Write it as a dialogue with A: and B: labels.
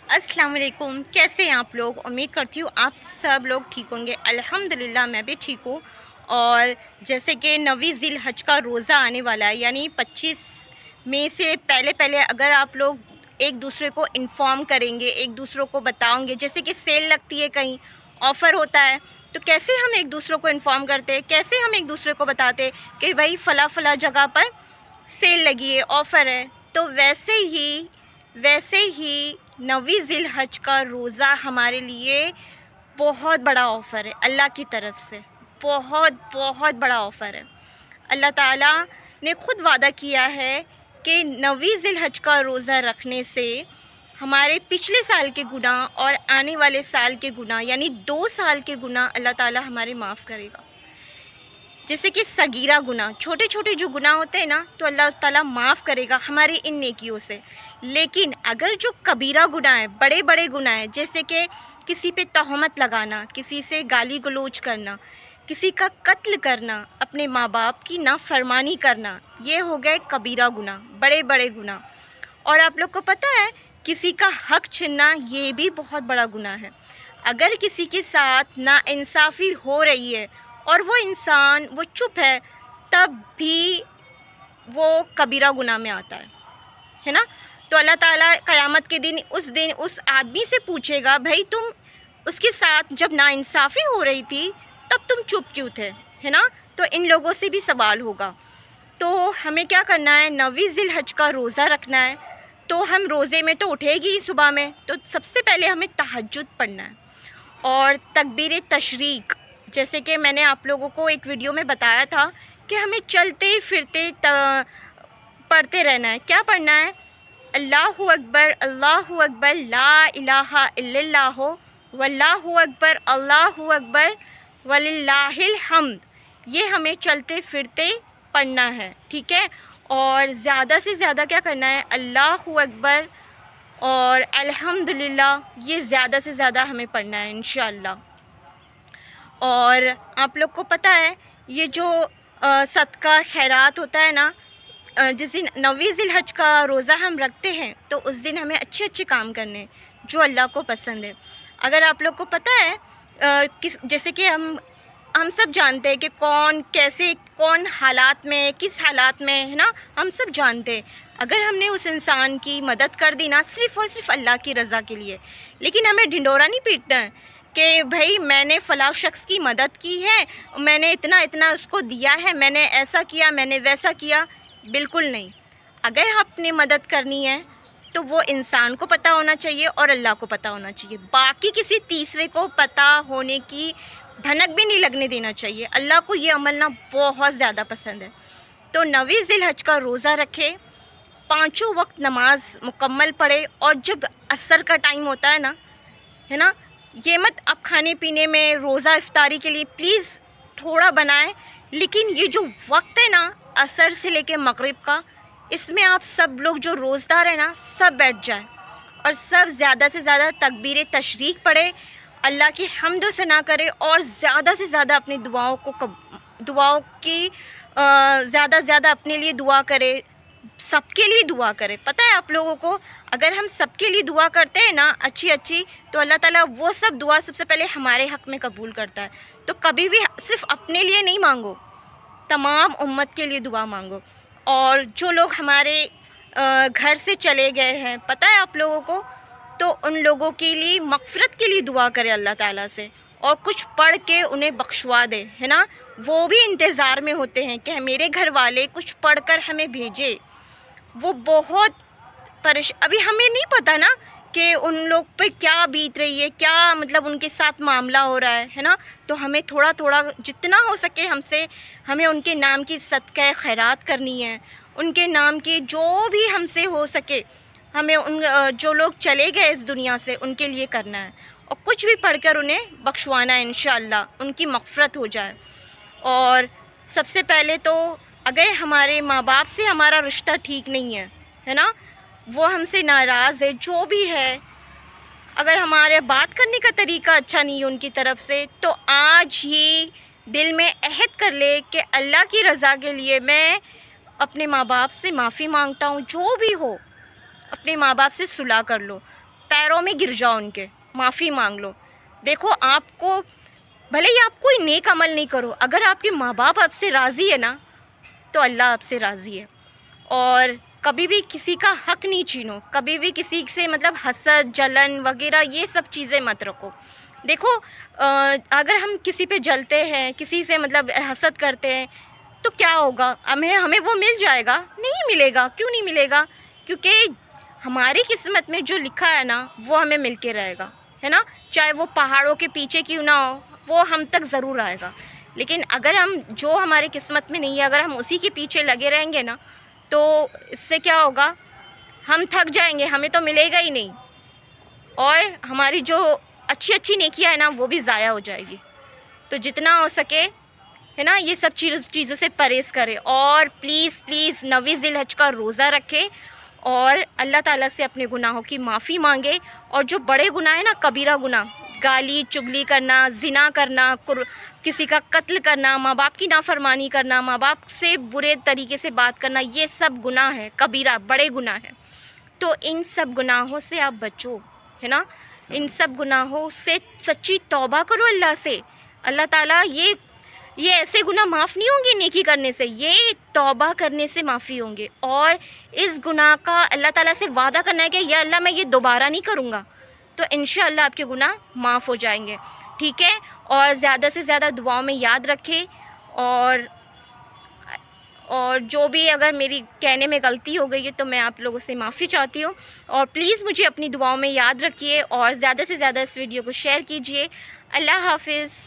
A: अस्सलाम वालेकुम। कैसे हैं आप लोग? उम्मीद करती हूँ आप सब लोग ठीक होंगे। अल्हम्दुलिल्लाह मैं भी ठीक हूँ। और जैसे कि 9वीं ज़िल हज का रोज़ा आने वाला है, यानी 25 मई से पहले पहले अगर आप लोग एक दूसरे को इन्फॉर्म करेंगे, एक दूसरों को बताओगे, जैसे कि सेल लगती है, कहीं ऑफ़र होता है, तो कैसे हम एक दूसरों को इन्फॉर्म करते हैं, कैसे हम एक दूसरे को बताते कि भाई फ़ला फ़ला जगह पर सेल लगी है, ऑफ़र है। तो वैसे ही 9वीं ज़िल हज का रोज़ा हमारे लिए बहुत बड़ा ऑफ़र है अल्लाह की तरफ से। बहुत बहुत बड़ा ऑफ़र है। अल्लाह ताला ने ख़ुद वादा किया है कि 9वीं ज़िल हज का रोज़ा रखने से हमारे पिछले साल के गुनाह और आने वाले साल के गुनाह, यानी 2 साल के गुनाह अल्लाह ताला हमारे माफ़ करेगा। जैसे कि सगीरा गुनाह, छोटे छोटे जो गुनाह होते हैं ना, तो अल्लाह ताला माफ़ करेगा हमारी इन नेकियों से। लेकिन अगर जो कबीरा गुनाह है, बड़े बड़े गुनाह हैं, जैसे कि किसी पे तोहमत लगाना, किसी से गाली गलौज करना, किसी का कत्ल करना, अपने माँ बाप की नाफरमानी करना, ये हो गए कबीरा गुनाह, बड़े बड़े गुनाह। और आप लोग को पता है किसी का हक छीनना ये भी बहुत बड़ा गुनाह है। अगर किसी के साथ नाइंसाफ़ी हो रही है और वो इंसान वो चुप है, तब भी वो कबीरा गुनाह में आता है ना। तो अल्लाह ताला क़यामत के दिन उस आदमी से पूछेगा, भाई तुम उसके साथ जब नाइंसाफ़ी हो रही थी तब तुम चुप क्यों थे, है ना। तो इन लोगों से भी सवाल होगा। तो हमें क्या करना है, 9वीं ज़िल हज का रोज़ा रखना है। तो हम रोज़े में तो उठेगी ही सुबह में, तो सबसे पहले हमें तहज्जुद पढ़ना है और तकबीर तशरीक, जैसे कि मैंने आप लोगों को एक वीडियो में बताया था कि हमें चलते फिरते पढ़ते रहना है। क्या पढ़ना है? अल्लाहु अकबर ला इलाहा इल्लल्लाह वल्लाहु अकबर अल्लाहु अकबर वलिल्लाहिल हम्द। ये हमें चलते फिरते पढ़ना है, ठीक है। और ज़्यादा से ज़्यादा क्या करना है, अल्लाहु अकबर और अल्हम्दुलिल्लाह, ये ज़्यादा से ज़्यादा हमें पढ़ना है इंशाअल्लाह। और आप लोग को पता है ये जो सदका खैरात होता है ना, जिस दिन 9वीं ज़िल हज का रोज़ा हम रखते हैं, तो उस दिन हमें अच्छे अच्छे काम करने हैं जो अल्लाह को पसंद है। अगर आप लोग को पता है जैसे कि हम सब जानते हैं कि कौन कैसे कौन हालात में किस हालात में है ना, हम सब जानते हैं। अगर हमने उस इंसान की मदद कर दी ना, सिर्फ़ और सिर्फ अल्लाह की रज़ा के लिए, लेकिन हमें ढिंढोरा नहीं पीटना है कि भाई मैंने फ़लाँ शख्स की मदद की है, मैंने इतना इतना उसको दिया है, मैंने ऐसा किया, मैंने वैसा किया। बिल्कुल नहीं। अगर आपने मदद करनी है तो वो इंसान को पता होना चाहिए और अल्लाह को पता होना चाहिए। बाकी किसी तीसरे को पता होने की भनक भी नहीं लगने देना चाहिए। अल्लाह को ये अमल ना बहुत ज़्यादा पसंद है। तो 9वीं ज़िल हज का रोज़ा रखे, 5 वक्त नमाज मुकम्मल पढ़े, और जब असर का टाइम होता है ना, है ना, ये मत आप खाने पीने में रोज़ा इफ्तारी के लिए प्लीज़ थोड़ा बनाएं, लेकिन ये जो वक्त है ना असर से लेके मगरिब का, इसमें आप सब लोग जो रोज़दार है ना, सब बैठ जाए और सब ज़्यादा से ज़्यादा तकबीर तशरीक पढ़े, अल्लाह की हम्द सना करे, और ज़्यादा से ज़्यादा अपनी दुआओं की ज़्यादा से ज़्यादा अपने लिए दुआ करे, सबके लिए दुआ करे। पता है आप लोगों को, अगर हम सबके लिए दुआ करते हैं ना अच्छी अच्छी, तो अल्लाह ताला वो सब दुआ सबसे पहले हमारे हक़ में कबूल करता है। तो कभी भी सिर्फ़ अपने लिए नहीं मांगो, तमाम उम्मत के लिए दुआ मांगो। और जो लोग हमारे घर से चले गए हैं, पता है आप लोगों को, तो उन लोगों के लिए मग़फ़िरत के लिए दुआ करें अल्लाह ताला से, और कुछ पढ़ के उन्हें बख्शवा दे, है ना। वो भी इंतज़ार में होते हैं कि मेरे घर वाले कुछ पढ़ कर हमें भेजे। वो बहुत अभी हमें नहीं पता ना कि उन लोग पे क्या बीत रही है, क्या मतलब उनके साथ मामला हो रहा है ना। तो हमें थोड़ा थोड़ा जितना हो सके हमसे, हमें उनके नाम की सदका खैरात करनी है। उनके नाम की जो भी हमसे हो सके, हमें उन जो लोग चले गए इस दुनिया से, उनके लिए करना है, और कुछ भी पढ़कर उन्हें बख्शवाना है, इंशाअल्लाह उनकी मग़फ़िरत हो जाए। और सबसे पहले तो अगर हमारे माँ बाप से हमारा रिश्ता ठीक नहीं है ना, वो हमसे नाराज़ है, जो भी है, अगर हमारे बात करने का तरीका अच्छा नहीं है उनकी तरफ से, तो आज ही दिल में अहद कर ले कि अल्लाह की रज़ा के लिए मैं अपने माँ बाप से माफ़ी मांगता हूँ। जो भी हो, अपने माँ बाप से सुलह कर लो, پیروں میں گر جاؤ ان کے, معافی مانگ لو. دیکھو آپ کو بھلے ہی آپ کوئی نیک عمل نہیں کرو, اگر آپ کے ماں باپ آپ سے راضی ہے نا تو اللہ آپ سے راضی ہے. اور کبھی بھی کسی کا حق نہیں چھینو, کبھی بھی کسی سے مطلب حسد جلن وغیرہ یہ سب چیزیں مت رکھو. دیکھو اگر ہم کسی پہ جلتے ہیں, کسی سے مطلب حسد کرتے ہیں تو کیا ہوگا, ہمیں وہ مل جائے گا؟ نہیں ملے گا. کیوں نہیں ملے گا؟ کیونکہ ہماری قسمت میں جو لکھا ہے نا وہ ہمیں مل کے رہے گا, ہے نا. چاہے وہ پہاڑوں کے پیچھے کیوں نہ ہو, وہ ہم تک ضرور آئے گا. لیکن اگر ہم جو ہماری قسمت میں نہیں ہے اگر ہم اسی کے پیچھے لگے رہیں گے نا تو اس سے کیا ہوگا, ہم تھک جائیں گے, ہمیں تو ملے گا ہی نہیں, اور ہماری جو اچھی اچھی نیکیاں ہیں نا وہ بھی ضائع ہو جائے گی. تو جتنا ہو سکے ہے نا یہ سب چیزوں سے پرہیز کرے, اور پلیز پلیز 9 ذی الحج کا روزہ رکھے اور اللہ تعالیٰ سے اپنے گناہوں کی معافی مانگے. اور جو بڑے گناہ ہیں نا, کبیرہ گناہ, گالی چگلی کرنا, زنا کرنا, کسی کا قتل کرنا, ماں باپ کی نافرمانی کرنا, ماں باپ سے برے طریقے سے بات کرنا, یہ سب گناہ ہے, کبیرہ بڑے گناہ ہیں. تو ان سب گناہوں سے آپ بچو, ہے نا. ان سب گناہوں سے سچی توبہ کرو اللہ سے. اللہ تعالیٰ یہ ایسے گناہ معاف نہیں ہوں گے نیکی کرنے سے, یہ توبہ کرنے سے معافی ہوں گے. اور اس گناہ کا اللہ تعالیٰ سے وعدہ کرنا ہے کہ یا اللہ میں یہ دوبارہ نہیں کروں گا, تو انشاءاللہ آپ کے گناہ معاف ہو جائیں گے. ٹھیک ہے, اور زیادہ سے زیادہ دعاؤں میں یاد رکھیں. اور جو بھی اگر میری کہنے میں غلطی ہو گئی ہے تو میں آپ لوگوں سے معافی چاہتی ہوں. اور پلیز مجھے اپنی دعاؤں میں یاد رکھیے, اور زیادہ سے زیادہ اس ویڈیو کو شیئر کیجیے. اللہ حافظ.